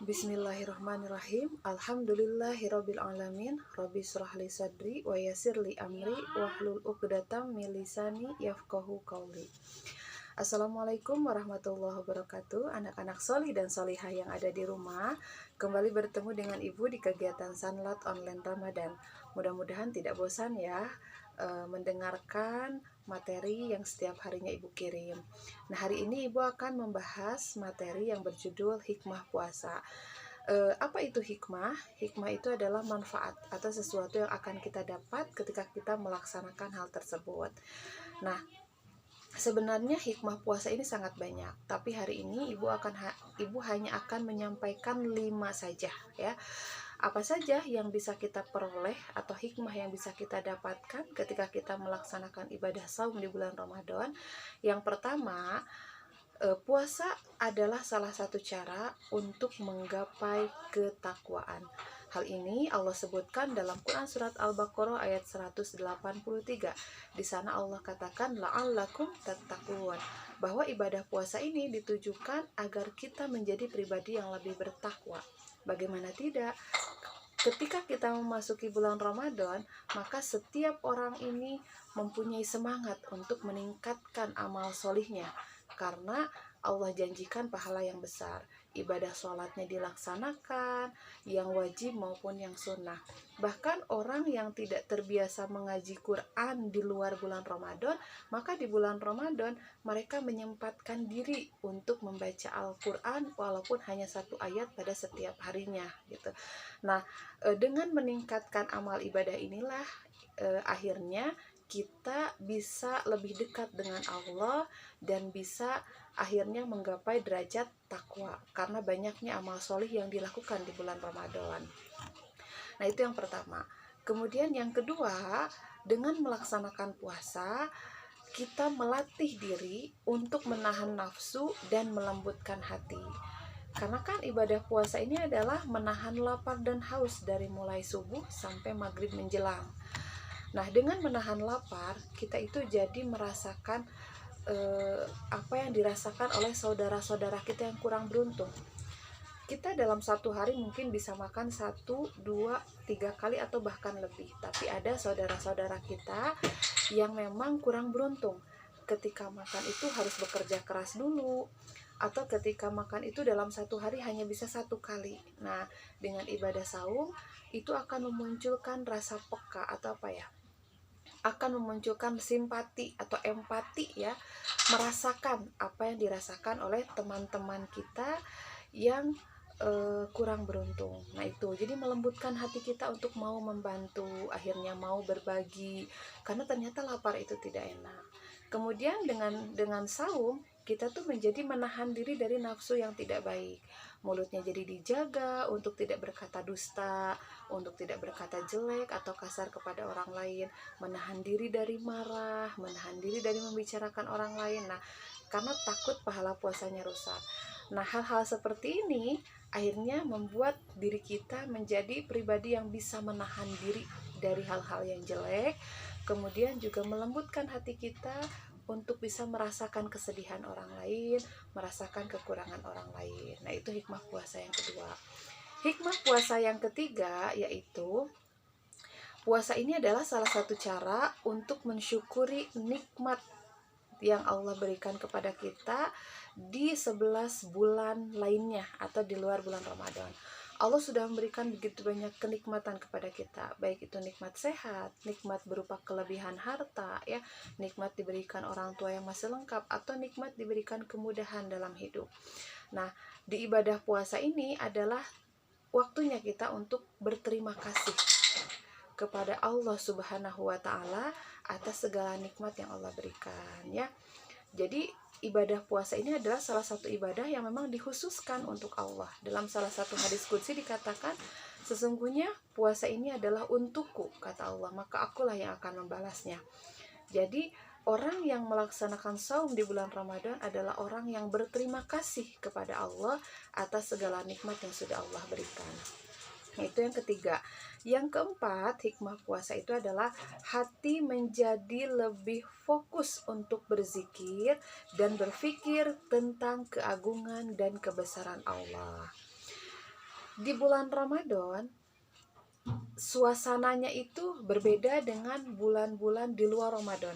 Bismillahirrahmanirrahim. Alhamdulillahirabbil alamin. Rabbi shrah li sadri wa yassir li amri wahlul 'uqdatam min lisani yafqahu qauli. Assalamualaikum warahmatullahi wabarakatuh. Anak-anak solih dan solihah yang ada di rumah, kembali bertemu dengan Ibu di kegiatan Sanlat Online Ramadan. Mudah-mudahan tidak bosan ya mendengarkan materi yang setiap harinya Ibu kirim. Nah, hari ini Ibu akan membahas materi yang berjudul hikmah puasa. Apa itu hikmah? Hikmah itu adalah manfaat atau sesuatu yang akan kita dapat ketika kita melaksanakan hal tersebut. Nah, sebenarnya hikmah puasa ini sangat banyak, tapi hari ini Ibu hanya akan menyampaikan 5 saja ya. Apa saja yang bisa kita peroleh atau hikmah yang bisa kita dapatkan ketika kita melaksanakan ibadah saum di bulan Ramadan? Yang pertama, puasa adalah salah satu cara untuk menggapai ketakwaan. Hal ini Allah sebutkan dalam Quran surat Al-Baqarah ayat 183. Di sana Allah katakan la'allakum tattaqun, bahwa ibadah puasa ini ditujukan agar kita menjadi pribadi yang lebih bertakwa. Bagaimana tidak? Ketika kita memasuki bulan Ramadan, maka setiap orang ini mempunyai semangat untuk meningkatkan amal solihnya, karena Allah janjikan pahala yang besar. Ibadah sholatnya dilaksanakan, yang wajib maupun yang sunnah. Bahkan orang yang tidak terbiasa mengaji Quran di luar bulan Ramadan, maka di bulan Ramadan mereka menyempatkan diri untuk membaca Al-Quran walaupun hanya 1 ayat pada setiap harinya gitu. Nah, dengan meningkatkan amal ibadah inilah akhirnya kita bisa lebih dekat dengan Allah dan bisa akhirnya menggapai derajat takwa karena banyaknya amal solih yang dilakukan di bulan Ramadan. Nah, itu yang pertama. Kemudian yang kedua, dengan melaksanakan puasa, kita melatih diri untuk menahan nafsu dan melembutkan hati. Karena kan ibadah puasa ini adalah menahan lapar dan haus dari mulai subuh sampai maghrib menjelang. Nah, dengan menahan lapar, kita itu jadi merasakan apa yang dirasakan oleh saudara-saudara kita yang kurang beruntung. Kita dalam 1 hari mungkin bisa makan 1, 2, 3 kali atau bahkan lebih. Tapi ada saudara-saudara kita yang memang kurang beruntung. Ketika makan itu harus bekerja keras dulu, atau ketika makan itu dalam 1 hari hanya bisa 1 kali. Nah, dengan ibadah saum itu akan memunculkan rasa peka atau apa ya, akan memunculkan simpati atau empati ya, merasakan apa yang dirasakan oleh teman-teman kita yang kurang beruntung. Nah, itu jadi melembutkan hati kita untuk mau membantu, akhirnya mau berbagi, karena ternyata lapar itu tidak enak. Kemudian dengan saum kita tuh menjadi menahan diri dari nafsu yang tidak baik. Mulutnya jadi dijaga untuk tidak berkata dusta, untuk tidak berkata jelek atau kasar kepada orang lain, menahan diri dari marah, menahan diri dari membicarakan orang lain. Nah, karena takut pahala puasanya rusak. Nah, hal-hal seperti ini akhirnya membuat diri kita menjadi pribadi yang bisa menahan diri dari hal-hal yang jelek, kemudian juga melembutkan hati kita untuk bisa merasakan kesedihan orang lain, merasakan kekurangan orang lain. Nah, itu hikmah puasa yang kedua. Hikmah puasa yang ketiga yaitu puasa ini adalah salah satu cara untuk mensyukuri nikmat yang Allah berikan kepada kita di 11 bulan lainnya atau di luar bulan Ramadan. Allah sudah memberikan begitu banyak kenikmatan kepada kita, baik itu nikmat sehat, nikmat berupa kelebihan harta ya, nikmat diberikan orang tua yang masih lengkap, atau nikmat diberikan kemudahan dalam hidup. Nah, di ibadah puasa ini adalah waktunya kita untuk berterima kasih kepada Allah Subhanahu wa taala atas segala nikmat yang Allah berikan ya. Jadi ibadah puasa ini adalah salah satu ibadah yang memang dikhususkan untuk Allah. Dalam salah satu hadis qudsi dikatakan, sesungguhnya puasa ini adalah untukku, kata Allah, maka akulah yang akan membalasnya. Jadi orang yang melaksanakan saum di bulan Ramadan adalah orang yang berterima kasih kepada Allah atas segala nikmat yang sudah Allah berikan. Itu yang ketiga. Yang keempat, hikmah puasa itu adalah hati menjadi lebih fokus untuk berzikir dan berpikir tentang keagungan dan kebesaran Allah. Di bulan Ramadan suasananya itu berbeda dengan bulan-bulan di luar Ramadan.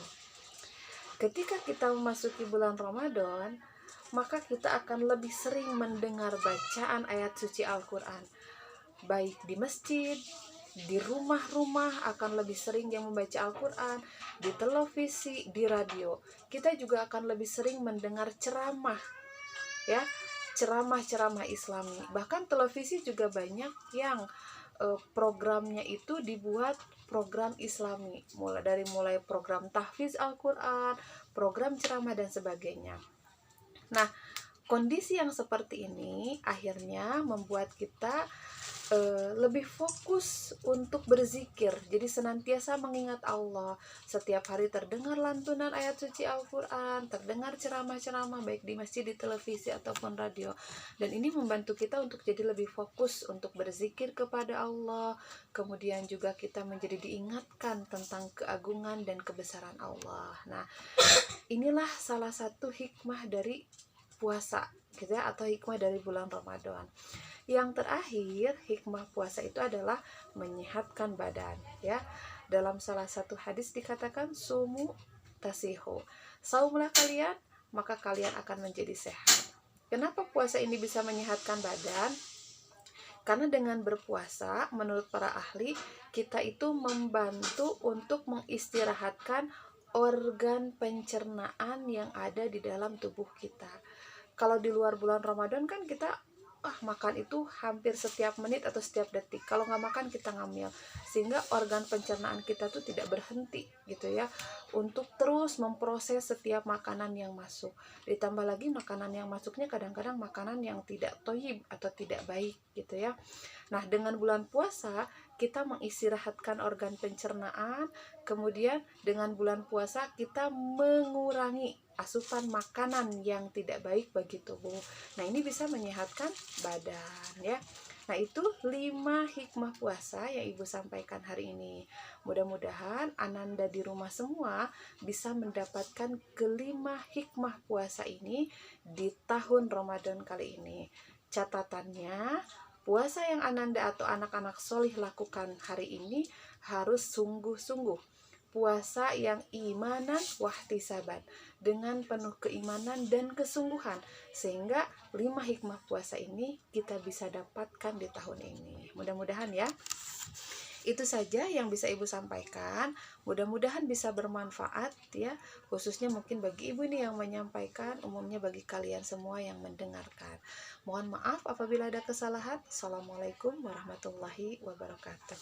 Ketika kita memasuki bulan Ramadan, maka kita akan lebih sering mendengar bacaan ayat suci Al-Quran, baik di masjid, di rumah-rumah akan lebih sering yang membaca Al-Quran, di televisi, di radio. Kita juga akan lebih sering mendengar ceramah, ya, ceramah-ceramah Islami. Bahkan televisi juga banyak yang programnya itu dibuat program Islami, mulai program tahfiz Al-Quran, program ceramah dan sebagainya. Nah, kondisi yang seperti ini akhirnya membuat kita lebih fokus untuk berzikir. Jadi senantiasa mengingat Allah. Setiap hari terdengar lantunan ayat suci Al-Quran, terdengar ceramah-ceramah baik di masjid, di televisi ataupun radio. Dan ini membantu kita untuk jadi lebih fokus untuk berzikir kepada Allah. Kemudian juga kita menjadi diingatkan tentang keagungan dan kebesaran Allah. Nah, inilah salah satu hikmah dari puasa gitu ya, atau hikmah dari bulan Ramadan. Yang terakhir, hikmah puasa itu adalah menyehatkan badan, ya. Dalam salah satu hadis dikatakan sumu tasihu. Saumlah kalian, maka kalian akan menjadi sehat. Kenapa puasa ini bisa menyehatkan badan? Karena dengan berpuasa, menurut para ahli, kita itu membantu untuk mengistirahatkan organ pencernaan yang ada di dalam tubuh kita. Kalau di luar bulan Ramadan kan kita makan itu hampir setiap menit atau setiap detik. Kalau nggak makan kita ngamil, sehingga organ pencernaan kita tuh tidak berhenti gitu ya, untuk terus memproses setiap makanan yang masuk. Ditambah lagi makanan yang masuknya kadang-kadang makanan yang tidak thoyyib atau tidak baik gitu ya. Nah, dengan bulan puasa kita mengistirahatkan organ pencernaan, kemudian dengan bulan puasa kita mengurangi asupan makanan yang tidak baik bagi tubuh. Nah, ini bisa menyehatkan badan ya. Nah, itu 5 hikmah puasa yang Ibu sampaikan hari ini. Mudah-mudahan Ananda di rumah semua bisa mendapatkan kelima hikmah puasa ini di tahun Ramadan kali ini. Catatannya, puasa yang Ananda atau anak-anak solih lakukan hari ini harus sungguh-sungguh. Puasa yang imanan wahtisaban, dengan penuh keimanan dan kesungguhan, sehingga 5 hikmah puasa ini kita bisa dapatkan di tahun ini. Mudah-mudahan ya. Itu saja yang bisa Ibu sampaikan. Mudah-mudahan bisa bermanfaat ya, khususnya mungkin bagi Ibu ini yang menyampaikan, umumnya bagi kalian semua yang mendengarkan. Mohon maaf apabila ada kesalahan. Assalamualaikum warahmatullahi wabarakatuh.